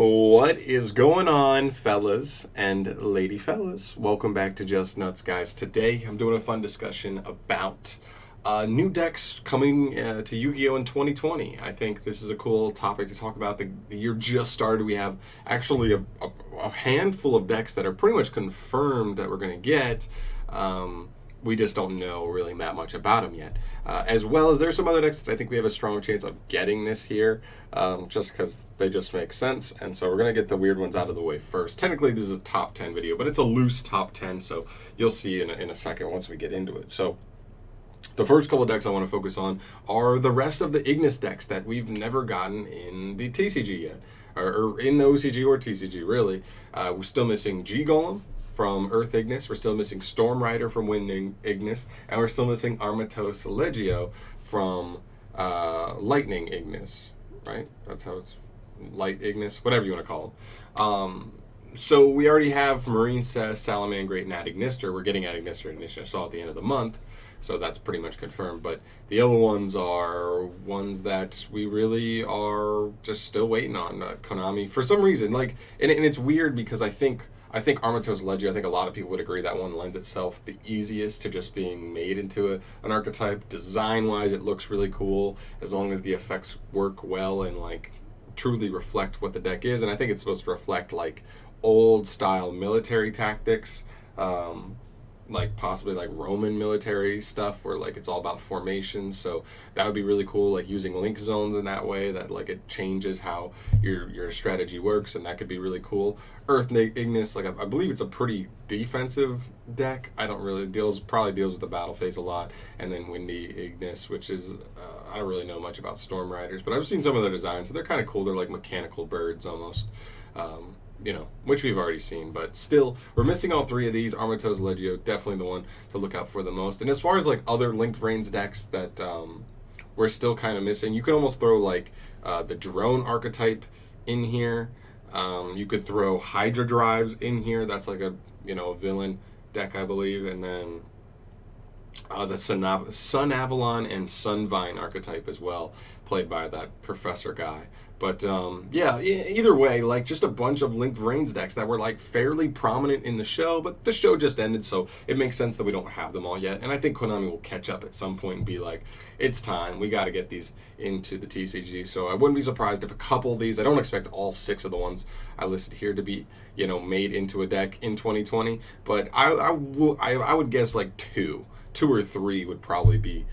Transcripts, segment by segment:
What is going on, fellas and lady fellas? Welcome back to Just Nuts, guys. Today I'm doing a fun discussion about new decks coming to Yu-Gi-Oh! In 2020. I think this is a cool topic to talk about. The year just started. We have actually a handful of decks that are pretty much confirmed that we're going to get. We just don't know really that much about them yet. As well as there's some other decks that I think we have a strong chance of getting this year, just because they just make sense. And so we're going to get the weird ones out of the way first. Technically, this is a top 10 video, but it's a loose top 10, so you'll see in a second once we get into it. So the first couple of decks I want to focus on are the rest of the Ignis decks that we've never gotten in the TCG yet, or in the OCG or TCG, really. We're still missing G-Golem from Earth Ignis, we're still missing Storm Rider from Wind Ignis, and we're still missing Armatos Legio from Lightning Ignis, right? That's how it's Light Ignis, whatever you want to call them. So we already have Marine Cess, Salamangreat, and Ad-Ignister. We're getting Ad-Ignister and Ignister at the end of the month, so that's pretty much confirmed. But the other ones are ones that we really are just still waiting on. Konami, for some reason, and it's weird because I think Armatos Legio, I think a lot of people would agree that one lends itself the easiest to just being made into an archetype. Design-wise, it looks really cool as long as the effects work well and truly reflect what the deck is. And I think it's supposed to reflect old-style military tactics, possibly Roman military stuff where it's all about formations. So that would be really cool, using link zones in that way that it changes how your strategy works, and that could be really cool. Earth Ignis, I believe it's a pretty defensive deck. I don't really probably deals with the battle phase a lot. And then Windy Ignis, which is I don't really know much about Storm Riders, but I've seen some of their designs, so they're kind of cool. They're like mechanical birds almost. Which we've already seen, but still, we're missing all three of these. Armatos Legio, definitely the one to look out for the most. And as far as other Linked Vrains decks that we're still kind of missing, you could almost throw the drone archetype in here. You could throw Hydra Drives in here. That's a villain deck, I believe. And then the Sun Avalon and Sunvine archetype as well, played by that professor guy. But either way, just a bunch of Linked Vrains decks that were fairly prominent in the show, but the show just ended, so it makes sense that we don't have them all yet. And I think Konami will catch up at some point and be it's time, we got to get these into the TCG. So I wouldn't be surprised if a couple of these, I don't expect all 6 of the ones I listed here to be made into a deck in 2020, but I would guess 2 or 3 would probably be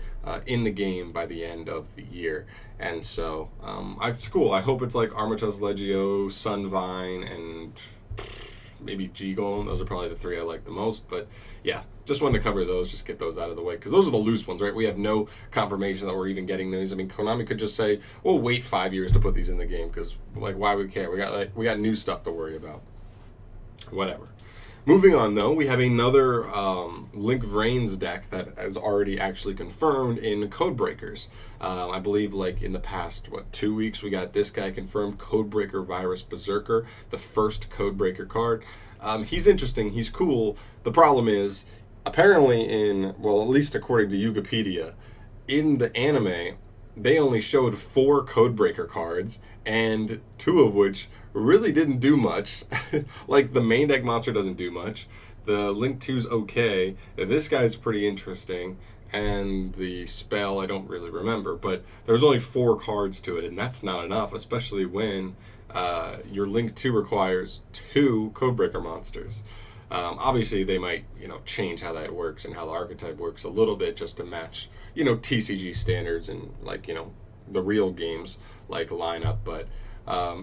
in the game by the end of the year. And so it's cool. I hope it's Armatos Legio, Sunvine, and maybe G-Golem. Those are probably the 3 I like the most. But yeah, just wanted to cover those, just get those out of the way, because those are the loose ones, right? We have no confirmation that we're even getting these. I mean, Konami could just say, we'll wait 5 years to put these in the game, because why would we care? We got new stuff to worry about. Whatever. Moving on, though, we have another Linked Vrains deck that is already actually confirmed in Codebreakers. I believe, in the past, 2 weeks, we got this guy confirmed, Codebreaker Virus Berserker, the first Codebreaker card. He's interesting. He's cool. The problem is, apparently at least according to Wikipedia, in the anime, they only showed 4 Codebreaker cards, and 2 of which really didn't do much. The main deck monster doesn't do much. The Link 2's okay. This guy's pretty interesting. And the spell, I don't really remember. But there's only 4 cards to it, and that's not enough, especially when your Link 2 requires 2 Codebreaker monsters. Obviously, they might, change how that works and how the archetype works a little bit just to match, TCG standards and, the real games, lineup. But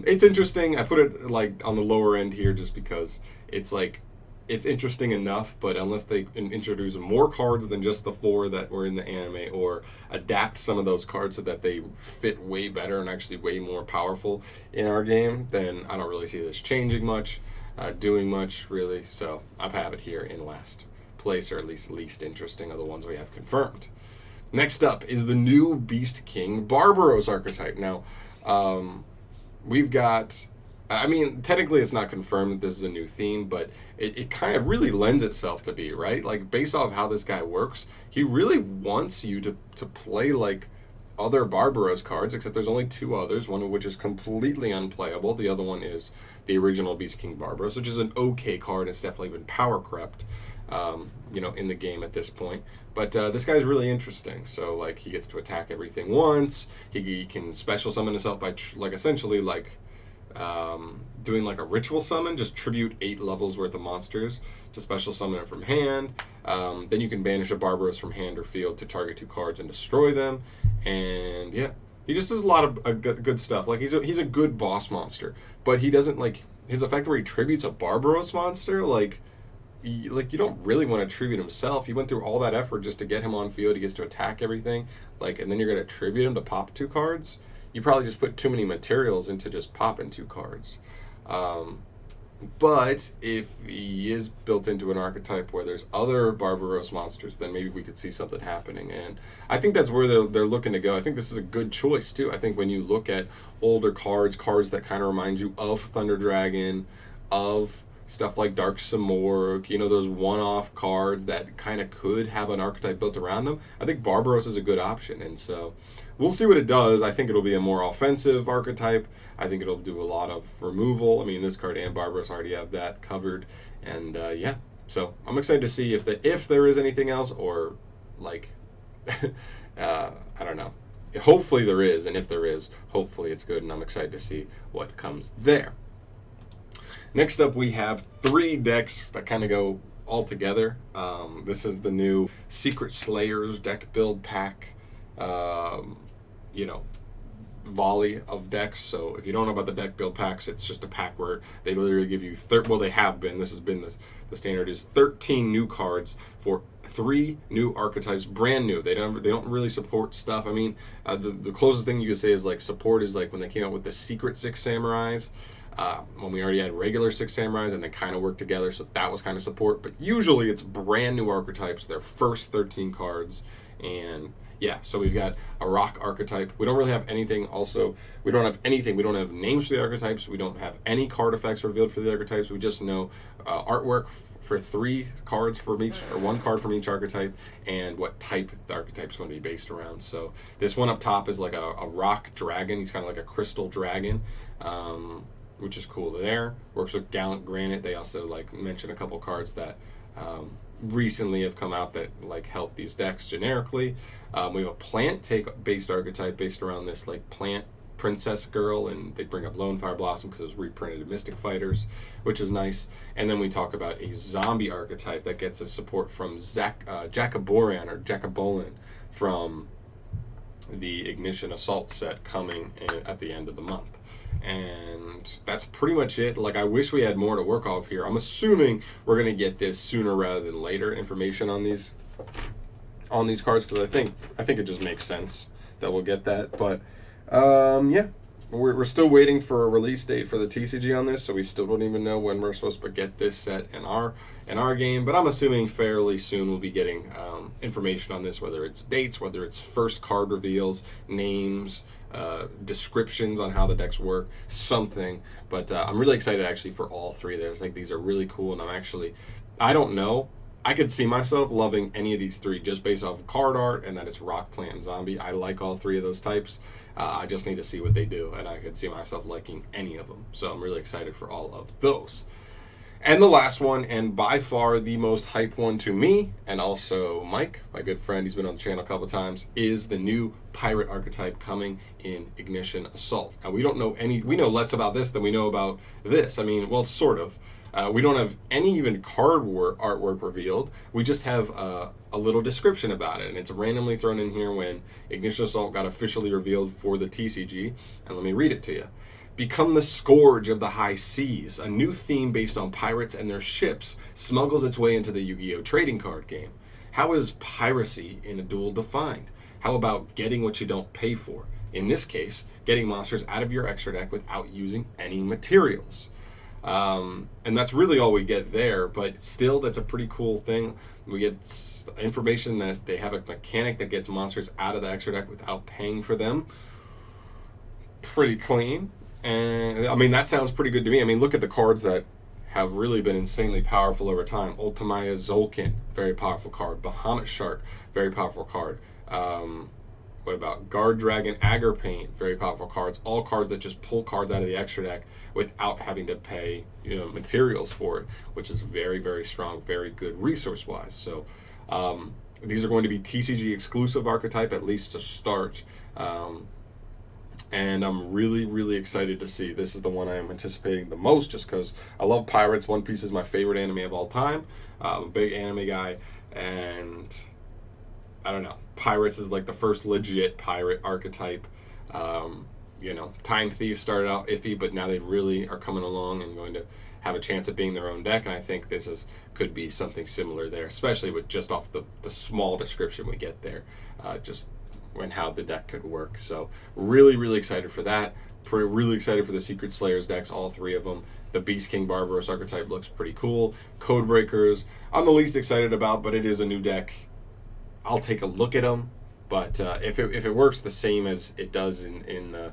it's interesting. I put it, on the lower end here just because it's, it's interesting enough, but unless they introduce more cards than just the 4 that were in the anime, or adapt some of those cards so that they fit way better and actually way more powerful in our game, then I don't really see this changing much. Doing much, really, so I have it here in last place, or at least interesting of the ones we have confirmed. Next up is the new Beast King Barbaros archetype. Now, we've got, technically it's not confirmed that this is a new theme, but it kind of really lends itself to be, right? Based off how this guy works, he really wants you to play other Barbaros cards, except there's only 2 others, one of which is completely unplayable. The other one is the original Beast King Barbaros, which is an okay card. It's definitely been power crept, in the game at this point. But this guy's really interesting. So, like, he gets to attack everything once. He can special summon himself by, essentially, doing like a ritual summon, just tribute 8 levels worth of monsters to special summon it from hand. Then you can banish a Barbaros from hand or field to target 2 cards and destroy them. And yeah, he just does a lot of good stuff. Like, he's a good boss monster, but he doesn't, like, his effect where he tributes a Barbaros monster, you don't really want to tribute himself. He went through all that effort just to get him on field. He gets to attack everything, and then you're going to tribute him to pop 2 cards. You probably just put too many materials into just popping 2 cards. But if he is built into an archetype where there's other Barbaros monsters, then maybe we could see something happening. And I think that's where they're looking to go. I think this is a good choice, too. I think when you look at older cards that kind of remind you of Thunder Dragon, of stuff like Dark Simorgh, those one-off cards that kind of could have an archetype built around them, I think Barbaros is a good option. And so we'll see what it does. I think it'll be a more offensive archetype. I think it'll do a lot of removal. I mean, this card and Barbaros already have that covered. And yeah, so I'm excited to see if there is anything else, or I don't know. Hopefully there is, and if there is, hopefully it's good, and I'm excited to see what comes there. Next up, we have 3 decks that kind of go all together. This is the new Secret Slayers deck build pack, volley of decks. So if you don't know about the deck build packs, it's just a pack where they literally give you they have been, this has been the standard is 13 new cards for 3 new archetypes, brand new. They don't really support stuff. I mean, the closest thing you could say is support is when they came out with the Secret 6 Samurais. When we already had regular 6 Samurais and they kind of worked together, so that was kind of support. But usually it's brand new archetypes, their first 13 cards. And yeah, so we've got a rock archetype. We don't really have anything. Also, we don't have anything. We don't have names for the archetypes. We don't have any card effects revealed for the archetypes. We just know artwork for 3 cards from each, or 1 card from each archetype, and what type the archetype is going to be based around. So this one up top is like a rock dragon. He's kind of like a crystal dragon, which is cool there. Works with Gallant Granite. They also mention a couple cards that recently have come out that help these decks generically. We have a plant based archetype based around this plant princess girl, and they bring up Lone Fire Blossom because it was reprinted in Mystic Fighters, which is nice. And then we talk about a zombie archetype that gets a support from Jacaboran or Jacabolan from the Ignition Assault set coming at the end of the month. And that's pretty much it. I wish we had more to work off here. I'm assuming we're going to get this sooner rather than later, information on these cards, because I think it just makes sense that we'll get that. But yeah, we're still waiting for a release date for the TCG on this, so we still don't even know when we're supposed to get this set in our game. But I'm assuming fairly soon we'll be getting information on this, whether it's dates, whether it's first card reveals, names, descriptions on how the decks work, something. But I'm really excited actually for all 3 of those. I think these are really cool, and I don't know. I could see myself loving any of these 3 just based off of card art and that it's rock, plant, and zombie. I like all 3 of those types. I just need to see what they do, and I could see myself liking any of them. So I'm really excited for all of those. And the last one, and by far the most hype one to me, and also Mike, my good friend, he's been on the channel a couple times, is the new pirate archetype coming in Ignition Assault. Now, we know less about this than we know about this. I mean, well, sort of. We don't have any even artwork revealed. We just have a little description about it, and it's randomly thrown in here when Ignition Assault got officially revealed for the TCG. And let me read it to you. Become the scourge of the high seas. A new theme based on pirates and their ships smuggles its way into the Yu-Gi-Oh! Trading card game. How is piracy in a duel defined? How about getting what you don't pay for? In this case, getting monsters out of your extra deck without using any materials. And that's really all we get there, but still, that's a pretty cool thing. We get information that they have a mechanic that gets monsters out of the extra deck without paying for them. Pretty clean. And I mean, that sounds pretty good to me. I mean, look at the cards that have really been insanely powerful over time. Ultimaya Zolkin, very powerful card. Bahamut Shark, very powerful card. What about Guard Dragon, Aggro Paint? Very powerful cards. All cards that just pull cards out of the extra deck without having to pay, you know, materials for it, which is very, very strong, very good resource wise. So these are going to be TCG exclusive archetype, at least to start. And I'm really, really excited to see. This is the one I am anticipating the most, just because I love Pirates. One Piece is my favorite anime of all time. I'm a big anime guy, and I don't know. Pirates is like the first legit pirate archetype. You know, Time Thieves started out iffy, but now they really are coming along and going to have a chance at being their own deck. And I think this could be something similar there, especially with just off the small description we get there, just and how the deck could work. So really, really excited for that. Really excited for the Secret Slayers decks, all three of them. The Beast King Barbaros archetype looks pretty cool. Codebreakers, I'm the least excited about, but it is a new deck. I'll take a look at them, but if it works the same as it does in the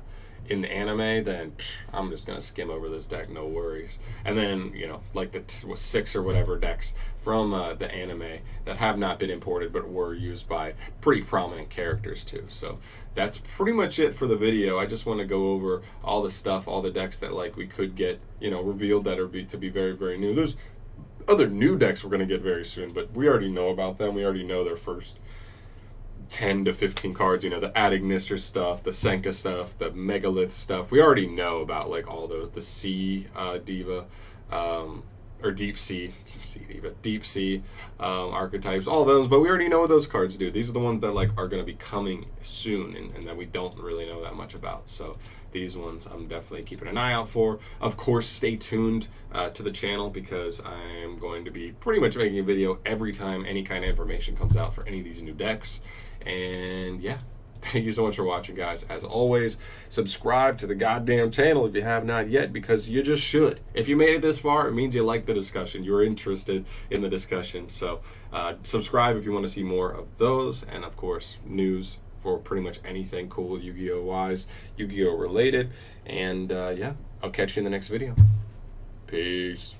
anime, then I'm just gonna skim over this deck, no worries. And then, you know, like the 6 or whatever decks from the anime that have not been imported but were used by pretty prominent characters too. So that's pretty much it for the video. I just want to go over all the stuff, all the decks that like we could get, you know, revealed that are to be very, very new. There's other new decks we're going to get very soon, but we already know about them. We already know their first 10 to 15 cards, you know, the Adignister stuff, the Senka stuff, the Megalith stuff. We already know about like all those, the Sea Diva, or Deep Sea Diva, Deep Sea archetypes, all those, but we already know what those cards do. These are the ones that like are going to be coming soon and that we don't really know that much about. So these ones I'm definitely keeping an eye out for. Of course, stay tuned to the channel, because I am going to be pretty much making a video every time any kind of information comes out for any of these new decks. And yeah, thank you so much for watching, guys. As always, subscribe to the goddamn channel if you have not yet, because you just should. If you made it this far, it means you like the discussion. You're interested in the discussion. So subscribe if you want to see more of those. And of course, news for pretty much anything cool Yu-Gi-Oh wise, Yu-Gi-Oh related. And yeah, I'll catch you in the next video. Peace.